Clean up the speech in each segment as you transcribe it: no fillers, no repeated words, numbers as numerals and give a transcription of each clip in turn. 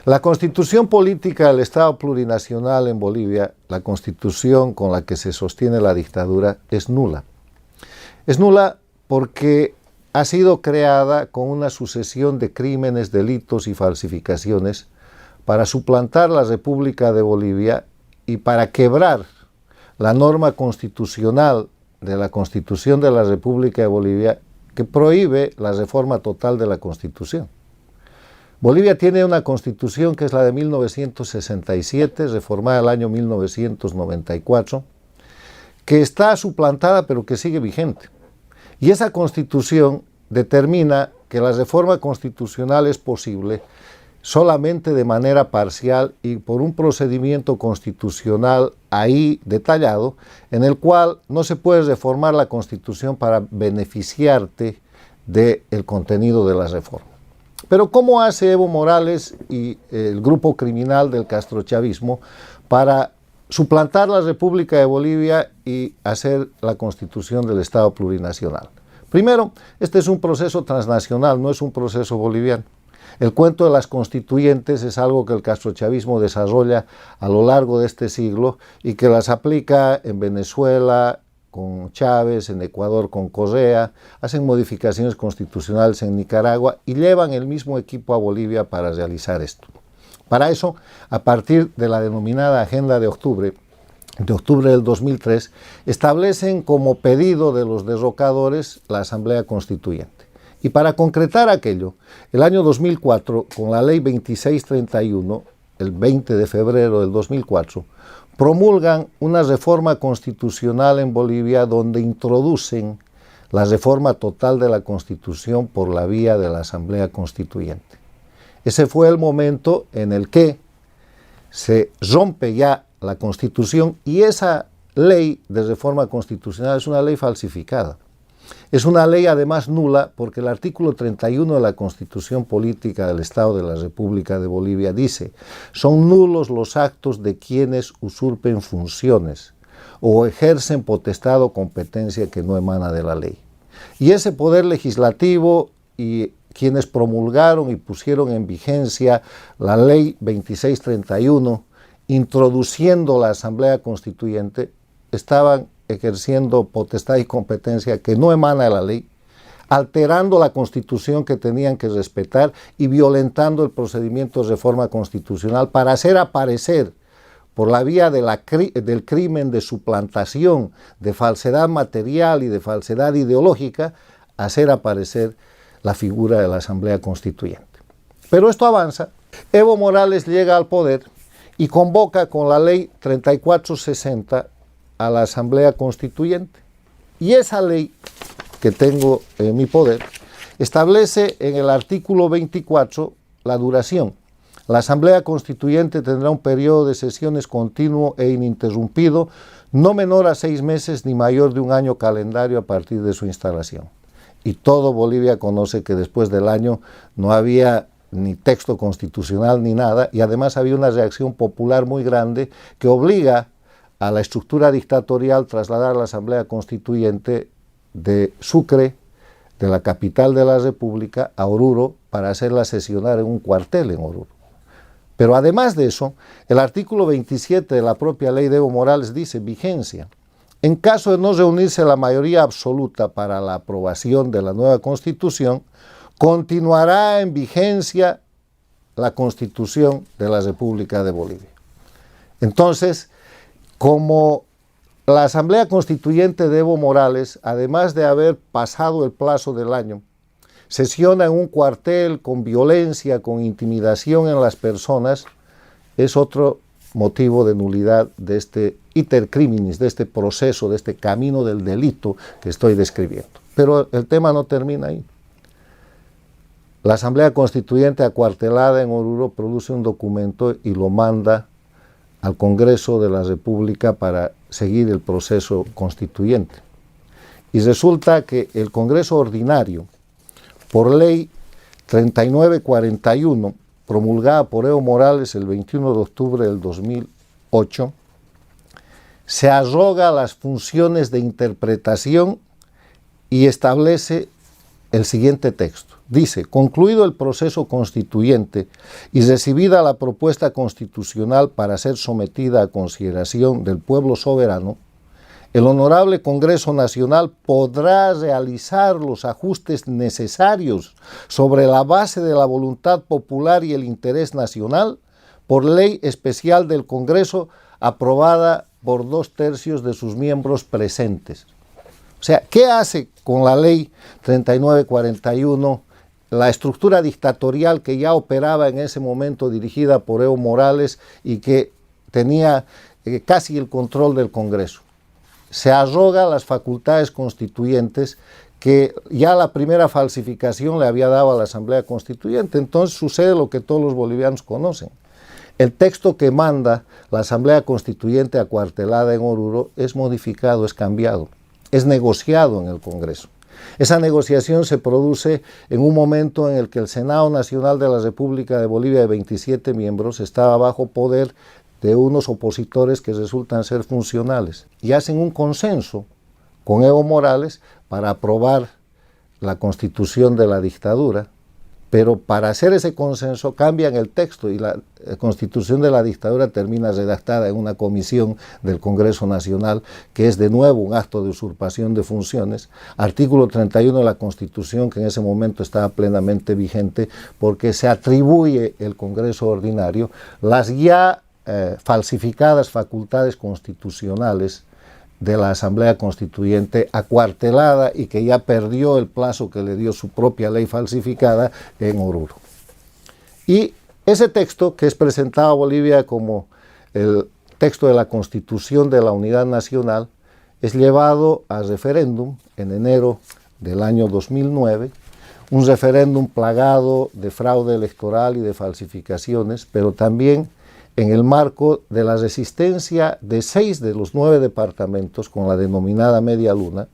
La constitución política del Estado plurinacional en Bolivia, la constitución con la que se sostiene la dictadura, es nula. Es nula porque ha sido creada con una sucesión de crímenes, delitos y falsificaciones para suplantar la República de Bolivia y para quebrar la norma constitucional de la Constitución de la República de Bolivia que prohíbe la reforma total de la Constitución. Bolivia tiene una constitución que es la de 1967, reformada el año 1994, que está suplantada pero que sigue vigente. Y esa constitución determina que la reforma constitucional es posible solamente de manera parcial y por un procedimiento constitucional ahí detallado, en el cual no se puede reformar la Constitución para beneficiarte del contenido de la reforma. Pero ¿cómo hace Evo Morales y el grupo criminal del castrochavismo para suplantar la República de Bolivia y hacer la constitución del Estado plurinacional? Primero, este es un proceso transnacional, no es un proceso boliviano. El cuento de las constituyentes es algo que el castrochavismo desarrolla a lo largo de este siglo y que las aplica en Venezuela con Chávez, en Ecuador con Correa, hacen modificaciones constitucionales en Nicaragua y llevan el mismo equipo a Bolivia para realizar esto. Para eso, a partir de la denominada Agenda de octubre del 2003, establecen como pedido de los derrocadores la Asamblea Constituyente. Y para concretar aquello, el año 2004, con la Ley 2631, el 20 de febrero del 2004, promulgan una reforma constitucional en Bolivia donde introducen la reforma total de la Constitución por la vía de la Asamblea Constituyente. Ese fue el momento en el que se rompe ya la Constitución y esa ley de reforma constitucional es una ley falsificada. Es una ley además nula porque el artículo 31 de la Constitución Política del Estado de la República de Bolivia dice: son nulos los actos de quienes usurpen funciones o ejercen potestad o competencia que no emana de la ley. Y ese poder legislativo y quienes promulgaron y pusieron en vigencia la Ley 2631, introduciendo la Asamblea Constituyente, estaban ejerciendo potestad y competencia que no emana de la ley, alterando la Constitución que tenían que respetar y violentando el procedimiento de reforma constitucional para hacer aparecer, por la vía del crimen de suplantación, de falsedad material y de falsedad ideológica, hacer aparecer la figura de la Asamblea Constituyente. Pero esto avanza. Evo Morales llega al poder y convoca con la Ley 3460 a la Asamblea Constituyente. Y esa ley que tengo en mi poder establece en el artículo 24 la duración. La Asamblea Constituyente tendrá un periodo de sesiones continuo e ininterrumpido, no menor a 6 meses ni mayor de un año calendario a partir de su instalación. Y todo Bolivia conoce que después del año no había ni texto constitucional ni nada, y además había una reacción popular muy grande que obliga a la estructura dictatorial trasladar la Asamblea Constituyente de Sucre, de la capital de la República, a Oruro, para hacerla sesionar en un cuartel en Oruro. Pero además de eso, el artículo 27 de la propia ley de Evo Morales dice: vigencia. En caso de no reunirse la mayoría absoluta para la aprobación de la nueva Constitución, continuará en vigencia la Constitución de la República de Bolivia. Entonces, como la Asamblea Constituyente de Evo Morales, además de haber pasado el plazo del año, sesiona en un cuartel con violencia, con intimidación en las personas, es otro motivo de nulidad de este iter criminis, de este proceso, de este camino del delito que estoy describiendo. Pero el tema no termina ahí. La Asamblea Constituyente acuartelada en Oruro produce un documento y lo manda al Congreso de la República para seguir el proceso constituyente. Y resulta que el Congreso Ordinario, por ley 3941, promulgada por Evo Morales el 21 de octubre del 2008, se arroga las funciones de interpretación y establece el siguiente texto. Dice: concluido el proceso constituyente y recibida la propuesta constitucional para ser sometida a consideración del pueblo soberano, el Honorable Congreso Nacional podrá realizar los ajustes necesarios sobre la base de la voluntad popular y el interés nacional por ley especial del Congreso aprobada por 2/3 de sus miembros presentes. O sea, ¿qué hace con la ley 3941 la estructura dictatorial que ya operaba en ese momento dirigida por Evo Morales y que tenía casi el control del Congreso? Se arroga las facultades constituyentes que ya la primera falsificación le había dado a la Asamblea Constituyente. Entonces sucede lo que todos los bolivianos conocen. El texto que manda la Asamblea Constituyente acuartelada en Oruro es modificado, es cambiado, es negociado en el Congreso. Esa negociación se produce en un momento en el que el Senado Nacional de la República de Bolivia, de 27 miembros, estaba bajo poder de unos opositores que resultan ser funcionales y hacen un consenso con Evo Morales para aprobar la constitución de la dictadura, pero para hacer ese consenso cambian el texto y la constitución de la dictadura termina redactada en una comisión del Congreso Nacional, que es de nuevo un acto de usurpación de funciones. Artículo 31 de la Constitución, que en ese momento estaba plenamente vigente, porque se atribuye el Congreso ordinario las ya falsificadas facultades constitucionales de la Asamblea Constituyente acuartelada y que ya perdió el plazo que le dio su propia ley falsificada en Oruro. Y ese texto, que es presentado a Bolivia como el texto de la Constitución de la Unidad Nacional, es llevado a referéndum en enero del año 2009, un referéndum plagado de fraude electoral y de falsificaciones, pero también en el marco de la resistencia de 6 de los 9 departamentos con la denominada Media Luna,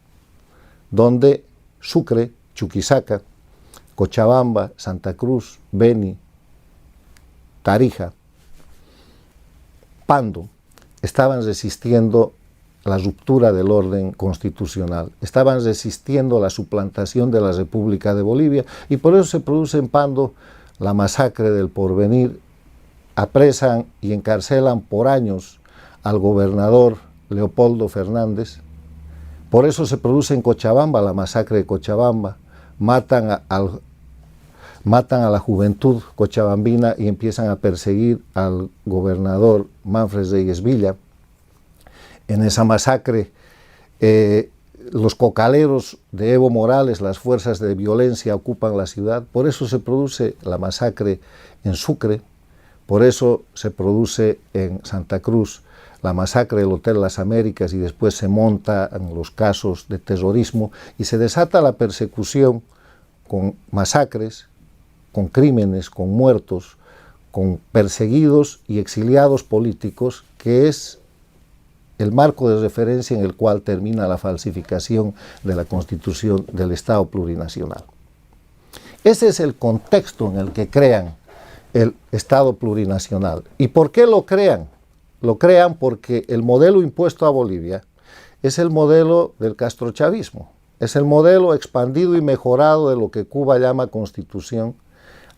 donde Sucre, Chuquisaca, Cochabamba, Santa Cruz, Beni, Tarija, Pando, estaban resistiendo la ruptura del orden constitucional, estaban resistiendo la suplantación de la República de Bolivia, y por eso se produce en Pando la masacre del Porvenir. Apresan y encarcelan por años al gobernador Leopoldo Fernández. Por eso se produce en Cochabamba la masacre de Cochabamba. Matan a la juventud cochabambina y empiezan a perseguir al gobernador Manfred Reyes Villa. En esa masacre, los cocaleros de Evo Morales, las fuerzas de violencia, ocupan la ciudad. Por eso se produce la masacre en Sucre. Por eso se produce en Santa Cruz la masacre del Hotel Las Américas y después se montan los casos de terrorismo y se desata la persecución con masacres, con crímenes, con muertos, con perseguidos y exiliados políticos, que es el marco de referencia en el cual termina la falsificación de la Constitución del Estado plurinacional. Ese es el contexto en el que crean el Estado plurinacional. ¿Y por qué lo crean? Lo crean porque el modelo impuesto a Bolivia es el modelo del castrochavismo, es el modelo expandido y mejorado de lo que Cuba llama Constitución,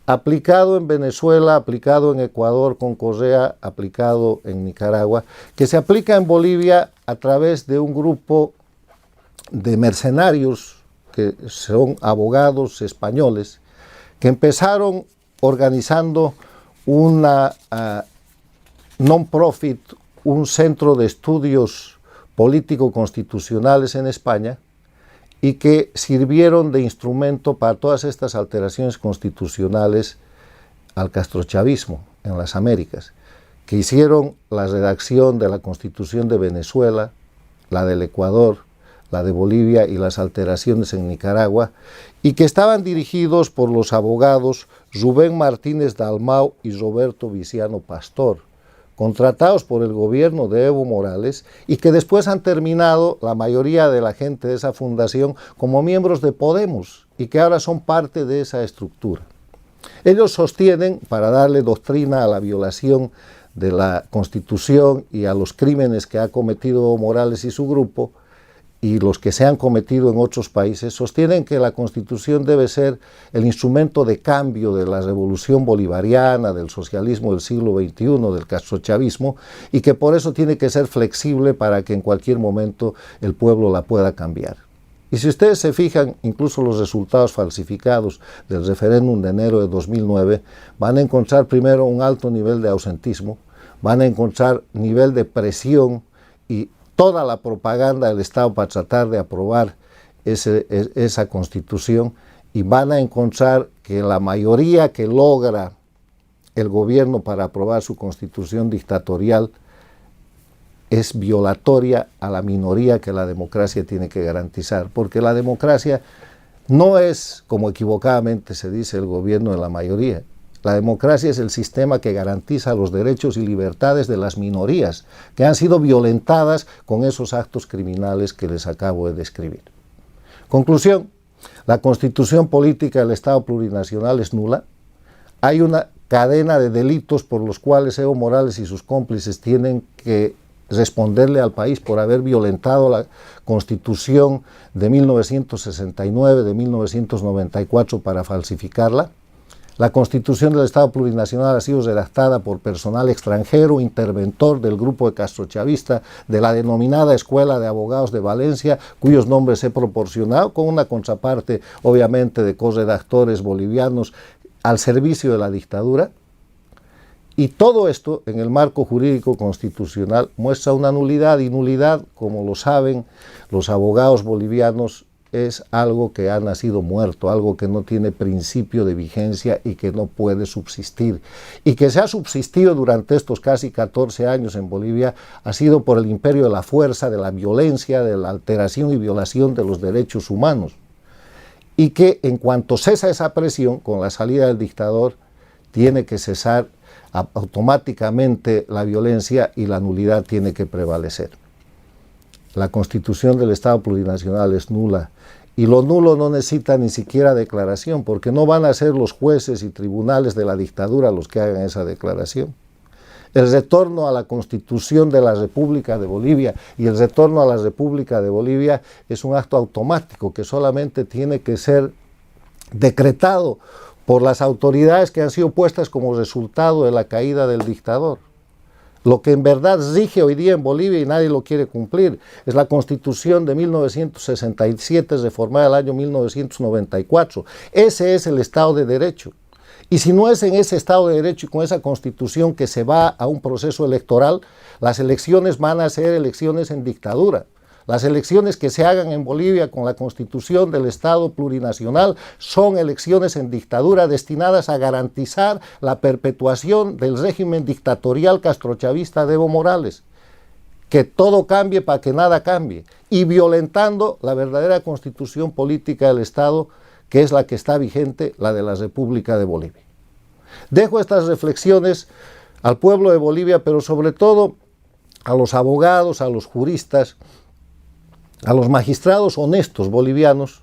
aplicado en Venezuela, aplicado en Ecuador con Correa, aplicado en Nicaragua, que se aplica en Bolivia a través de un grupo de mercenarios que son abogados españoles que empezaron organizando una non-profit, un centro de estudios político-constitucionales en España y que sirvieron de instrumento para todas estas alteraciones constitucionales al castrochavismo en las Américas, que hicieron la redacción de la Constitución de Venezuela, la del Ecuador, la de Bolivia y las alteraciones en Nicaragua, y que estaban dirigidos por los abogados Rubén Martínez Dalmau y Roberto Viciano Pastor, contratados por el gobierno de Evo Morales y que después han terminado, la mayoría de la gente de esa fundación, como miembros de Podemos y que ahora son parte de esa estructura. Ellos sostienen, para darle doctrina a la violación de la Constitución y a los crímenes que ha cometido Evo Morales y su grupo, y los que se han cometido en otros países, sostienen que la Constitución debe ser el instrumento de cambio de la revolución bolivariana, del socialismo del siglo XXI, del castrochavismo, y que por eso tiene que ser flexible para que en cualquier momento el pueblo la pueda cambiar. Y si ustedes se fijan, incluso los resultados falsificados del referéndum de enero de 2009, van a encontrar primero un alto nivel de ausentismo, van a encontrar nivel de presión y toda la propaganda del Estado para tratar de aprobar esa Constitución, y van a encontrar que la mayoría que logra el gobierno para aprobar su Constitución dictatorial es violatoria a la minoría que la democracia tiene que garantizar, porque la democracia no es, como equivocadamente se dice, el gobierno de la mayoría. La democracia es el sistema que garantiza los derechos y libertades de las minorías, que han sido violentadas con esos actos criminales que les acabo de describir. Conclusión: la Constitución política del Estado plurinacional es nula. Hay una cadena de delitos por los cuales Evo Morales y sus cómplices tienen que responderle al país por haber violentado la Constitución de 1969, de 1994 para falsificarla. La Constitución del Estado plurinacional ha sido redactada por personal extranjero, interventor del grupo de castrochavista de la denominada Escuela de Abogados de Valencia, cuyos nombres he proporcionado, con una contraparte, obviamente, de corredactores bolivianos al servicio de la dictadura. Y todo esto, en el marco jurídico constitucional, muestra una nulidad, y nulidad, como lo saben los abogados bolivianos, es algo que ha nacido muerto, algo que no tiene principio de vigencia y que no puede subsistir. Y que se ha subsistido durante estos casi 14 años en Bolivia ha sido por el imperio de la fuerza, de la violencia, de la alteración y violación de los derechos humanos. Y que en cuanto cesa esa presión, con la salida del dictador, tiene que cesar automáticamente la violencia y la nulidad tiene que prevalecer. La Constitución del Estado plurinacional es nula, y lo nulo no necesita ni siquiera declaración, porque no van a ser los jueces y tribunales de la dictadura los que hagan esa declaración. El retorno a la Constitución de la República de Bolivia y el retorno a la República de Bolivia es un acto automático que solamente tiene que ser decretado por las autoridades que han sido puestas como resultado de la caída del dictador. Lo que en verdad rige hoy día en Bolivia y nadie lo quiere cumplir es la Constitución de 1967, reformada el año 1994. Ese es el Estado de Derecho. Y si no es en ese Estado de Derecho y con esa Constitución que se va a un proceso electoral, las elecciones van a ser elecciones en dictadura. Las elecciones que se hagan en Bolivia con la Constitución del Estado plurinacional son elecciones en dictadura destinadas a garantizar la perpetuación del régimen dictatorial castrochavista de Evo Morales. Que todo cambie para que nada cambie, y violentando la verdadera Constitución política del Estado, que es la que está vigente, la de la República de Bolivia. Dejo estas reflexiones al pueblo de Bolivia, pero sobre todo a los abogados, a los juristas, a los magistrados honestos bolivianos,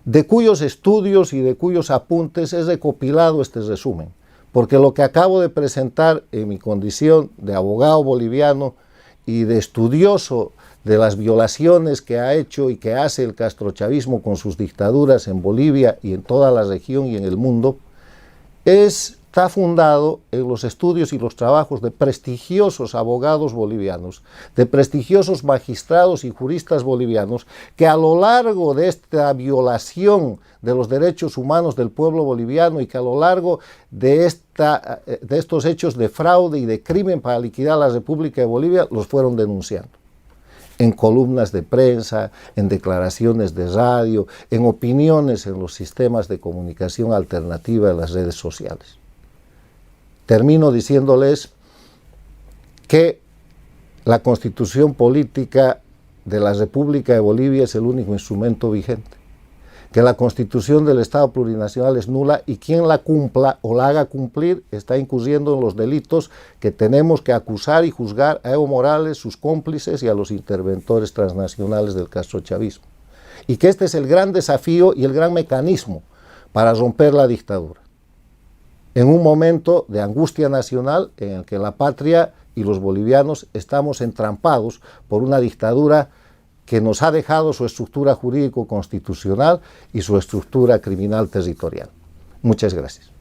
de cuyos estudios y de cuyos apuntes he recopilado este resumen, porque lo que acabo de presentar en mi condición de abogado boliviano y de estudioso de las violaciones que ha hecho y que hace el castrochavismo con sus dictaduras en Bolivia y en toda la región y en el mundo, está fundado en los estudios y los trabajos de prestigiosos abogados bolivianos, de prestigiosos magistrados y juristas bolivianos, que a lo largo de esta violación de los derechos humanos del pueblo boliviano y que a lo largo de estos hechos de fraude y de crimen para liquidar la República de Bolivia, los fueron denunciando. En columnas de prensa, en declaraciones de radio, en opiniones en los sistemas de comunicación alternativa de las redes sociales. Termino diciéndoles que la Constitución política de la República de Bolivia es el único instrumento vigente, que la Constitución del Estado plurinacional es nula y quien la cumpla o la haga cumplir está incurriendo en los delitos que tenemos que acusar y juzgar a Evo Morales, sus cómplices y a los interventores transnacionales del castrochavismo. Y que este es el gran desafío y el gran mecanismo para romper la dictadura. En un momento de angustia nacional en el que la patria y los bolivianos estamos entrampados por una dictadura que nos ha dejado su estructura jurídico-constitucional y su estructura criminal territorial. Muchas gracias.